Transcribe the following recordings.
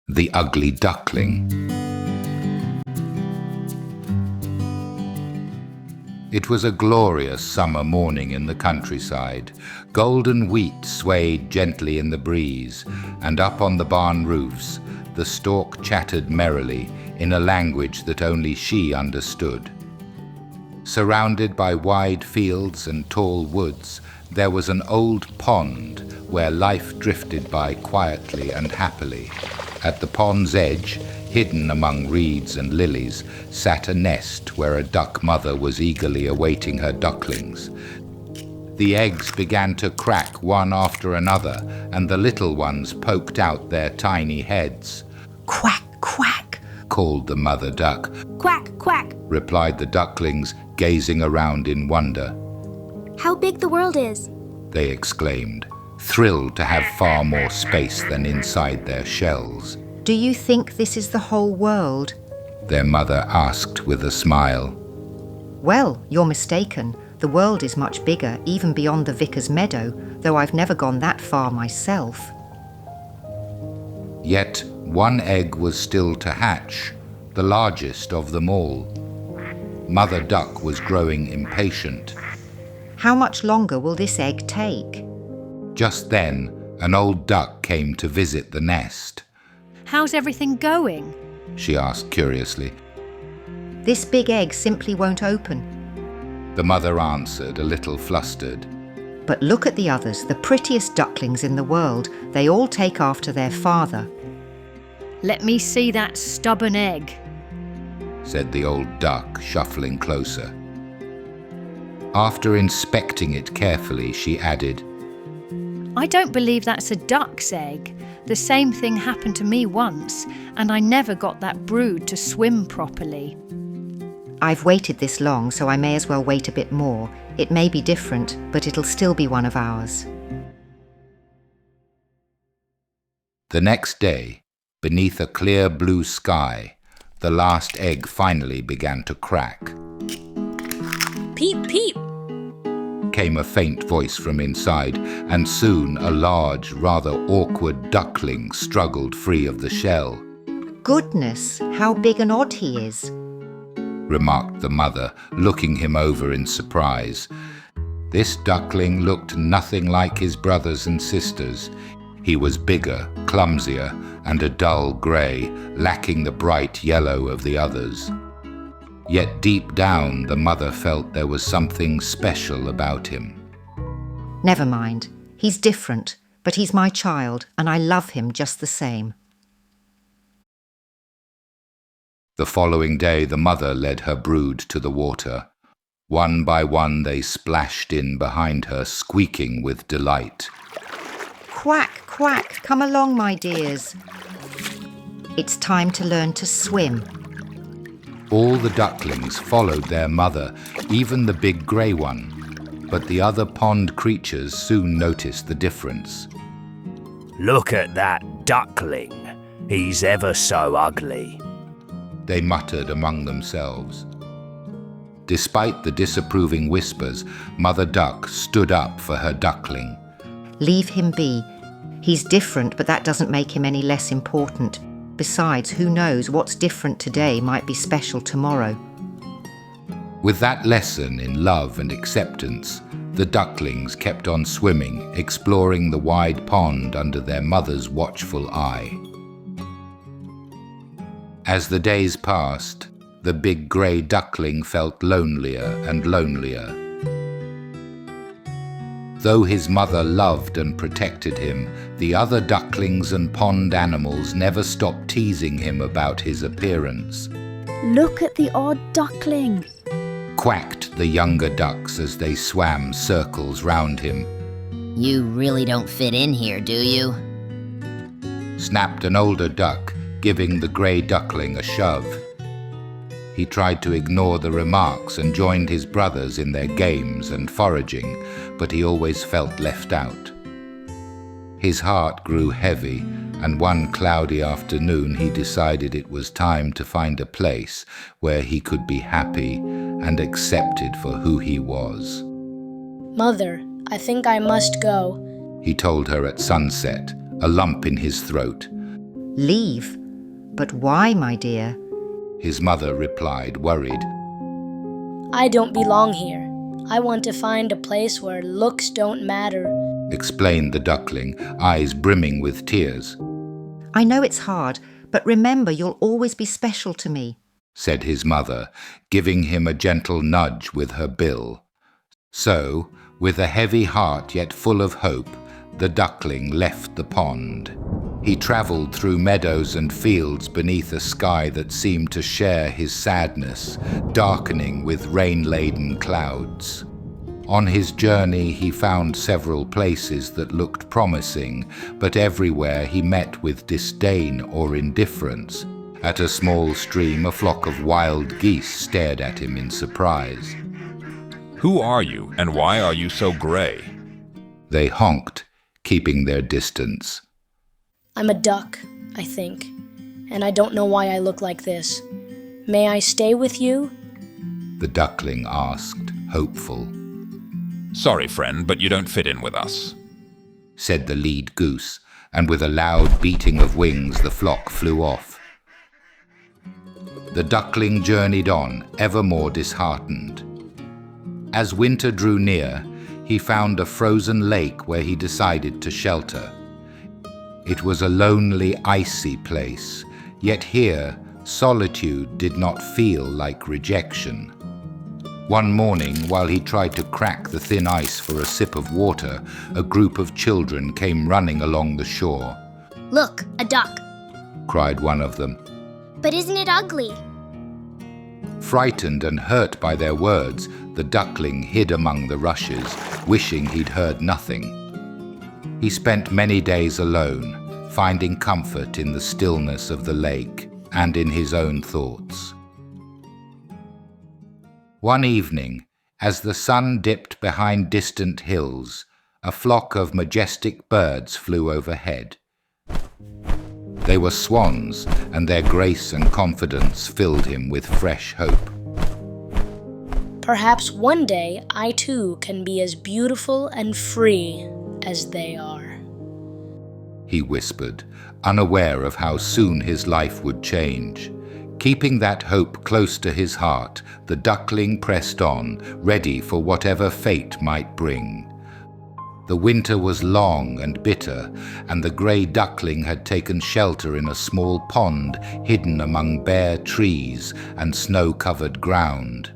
The Ugly Duckling. It was a glorious summer morning in the countryside. Golden wheat swayed gently in the breeze, and up on the barn roofs the stork chattered merrily in a language that only she understood. Surrounded by wide fields and tall woods, there was an old pond where life drifted by quietly and happily. At the pond's edge, hidden among reeds and lilies, sat a nest where a duck mother was eagerly awaiting her ducklings. The eggs began to crack one after another, and the little ones poked out their tiny heads. "Quack, quack," called the mother duck. "Quack, quack," replied the ducklings, gazing around in wonder. "How big the world is!" they exclaimed, thrilled to have far more space than inside their shells. "Do you think this is the whole world?" their mother asked with a smile. "Well, you're mistaken. The world is much bigger, even beyond the vicar's meadow, though I've never gone that far myself." Yet one egg was still to hatch, the largest of them all. Mother Duck was growing impatient. "How much longer will this egg take?" Just then, an old duck came to visit the nest. "How's everything going?" she asked curiously. "This big egg simply won't open." The mother answered, a little flustered. "But look at the others, the prettiest ducklings in the world. They all take after their father." "Let me see that stubborn egg," said the old duck, shuffling closer. After inspecting it carefully, she added, "I don't believe that's a duck's egg. The same thing happened to me once, and I never got that brood to swim properly." "I've waited this long, so I may as well wait a bit more. It may be different, but it'll still be one of ours." The next day, beneath a clear blue sky, the last egg finally began to crack. "Peep, peep," came a faint voice from inside, and soon a large, rather awkward duckling struggled free of the shell. "Goodness, how big and odd he is," remarked the mother, looking him over in surprise. This duckling looked nothing like his brothers and sisters. He was bigger, clumsier, and a dull grey, lacking the bright yellow of the others. Yet deep down, the mother felt there was something special about him. "Never mind. He's different, but he's my child, and I love him just the same." The following day, the mother led her brood to the water. One by one, they splashed in behind her, squeaking with delight. "Quack, quack, come along, my dears. It's time to learn to swim." All the ducklings followed their mother, even the big grey one. But the other pond creatures soon noticed the difference. "Look at that duckling. He's ever so ugly," they muttered among themselves. Despite the disapproving whispers, Mother Duck stood up for her duckling. "Leave him be. He's different, but that doesn't make him any less important. Besides, who knows, what's different today might be special tomorrow." With that lesson in love and acceptance, the ducklings kept on swimming, exploring the wide pond under their mother's watchful eye. As the days passed, the big grey duckling felt lonelier and lonelier. Though his mother loved and protected him, the other ducklings and pond animals never stopped teasing him about his appearance. "Look at the odd duckling," quacked the younger ducks as they swam circles round him. "You really don't fit in here, do you?" snapped an older duck, giving the grey duckling a shove. He tried to ignore the remarks and joined his brothers in their games and foraging, but he always felt left out. His heart grew heavy, and one cloudy afternoon he decided it was time to find a place where he could be happy and accepted for who he was. "Mother, I think I must go," he told her at sunset, a lump in his throat. Leave? But why, my dear? His mother replied, worried. I don't belong here. I want to find a place where looks don't matter. Explained the duckling, eyes brimming with tears. I know it's hard, but remember you'll always be special to me, said his mother, giving him a gentle nudge with her bill. So, with a heavy heart yet full of hope, the duckling left the pond. He travelled through meadows and fields beneath a sky that seemed to share his sadness, darkening with rain-laden clouds. On his journey he found several places that looked promising, but everywhere he met with disdain or indifference. At a small stream, a flock of wild geese stared at him in surprise. Who are you, and why are you so gray? They honked, keeping their distance. I'm a duck, I think, and I don't know why I look like this. May I stay with you? The duckling asked, hopeful. Sorry, friend, but you don't fit in with us, said the lead goose, and with a loud beating of wings the flock flew off. The duckling journeyed on, ever more disheartened. As winter drew near, he found a frozen lake where he decided to shelter. It was a lonely, icy place, yet here solitude did not feel like rejection. One morning, while he tried to crack the thin ice for a sip of water, a group of children came running along the shore. Look, a duck. Cried one of them. But isn't it ugly? Frightened and hurt by their words, the duckling hid among the rushes, wishing he'd heard nothing. He spent many days alone, finding comfort in the stillness of the lake and in his own thoughts. One evening, as the sun dipped behind distant hills, a flock of majestic birds flew overhead. They were swans, and their grace and confidence filled him with fresh hope. Perhaps one day I too can be as beautiful and free as they are, he whispered, unaware of how soon his life would change. Keeping that hope close to his heart, the duckling pressed on, ready for whatever fate might bring. The winter was long and bitter, and the grey duckling had taken shelter in a small pond hidden among bare trees and snow-covered ground.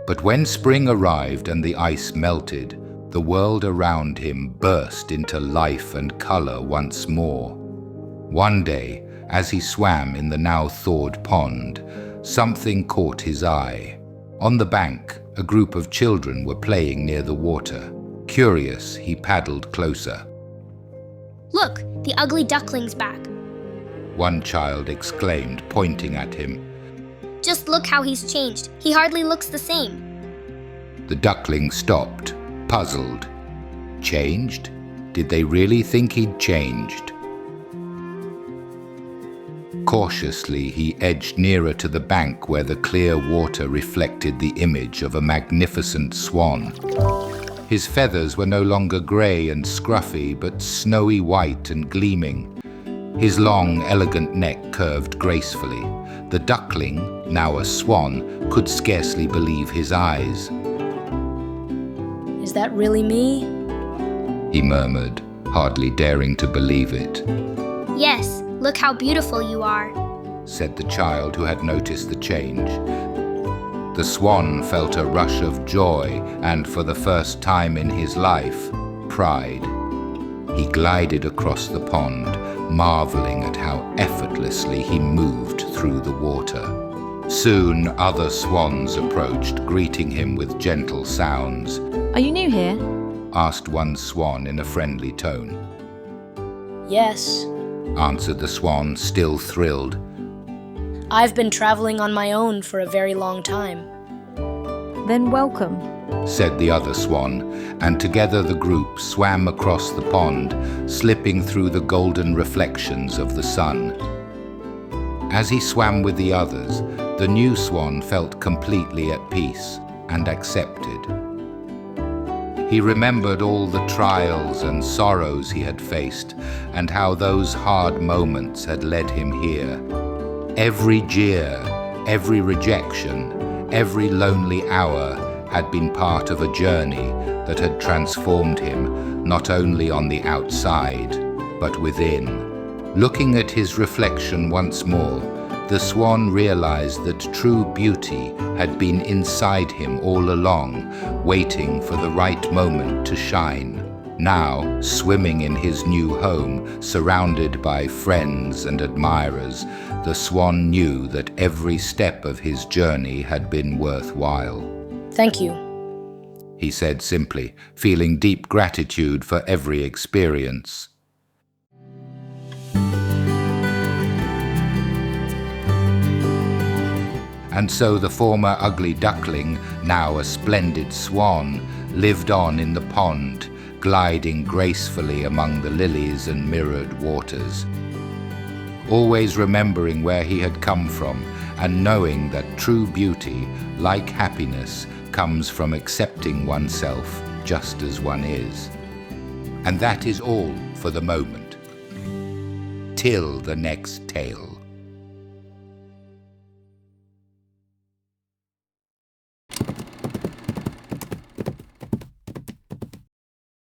But when spring arrived and the ice melted, the world around him burst into life and colour once more. One day, as he swam in the now thawed pond, something caught his eye. On the bank, a group of children were playing near the water. Curious, he paddled closer. Look, the ugly duckling's back. One child exclaimed, pointing at him. Just look how he's changed. He hardly looks the same. The duckling stopped, puzzled. Changed? Did they really think he'd changed? Cautiously, he edged nearer to the bank where the clear water reflected the image of a magnificent swan. His feathers were no longer grey and scruffy, but snowy white and gleaming. His long, elegant neck curved gracefully. The duckling, now a swan, could scarcely believe his eyes. Is that really me? He murmured, hardly daring to believe it. Yes, look how beautiful you are, said the child who had noticed the change. The swan felt a rush of joy and, for the first time in his life, pride. He glided across the pond, marveling at how effortlessly he moved through the water. Soon other swans approached, greeting him with gentle sounds. Are you new here? Asked one swan in a friendly tone. Yes. Answered the swan, still thrilled. I've been traveling on my own for a very long time. Then welcome, said the other swan, and together the group swam across the pond, slipping through the golden reflections of the sun. As he swam with the others, the new swan felt completely at peace and accepted. He remembered all the trials and sorrows he had faced, and how those hard moments had led him here. Every jeer, every rejection, every lonely hour had been part of a journey that had transformed him, not only on the outside, but within. Looking at his reflection once more, the swan realized that true beauty had been inside him all along, waiting for the right moment to shine. Now, swimming in his new home, surrounded by friends and admirers, the swan knew that every step of his journey had been worthwhile. Thank you. He said simply, feeling deep gratitude for every experience. And so the former ugly duckling, now a splendid swan, lived on in the pond, gliding gracefully among the lilies and mirrored waters, always remembering where he had come from and knowing that true beauty, like happiness, comes from accepting oneself just as one is. And that is all for the moment. Till the next tale.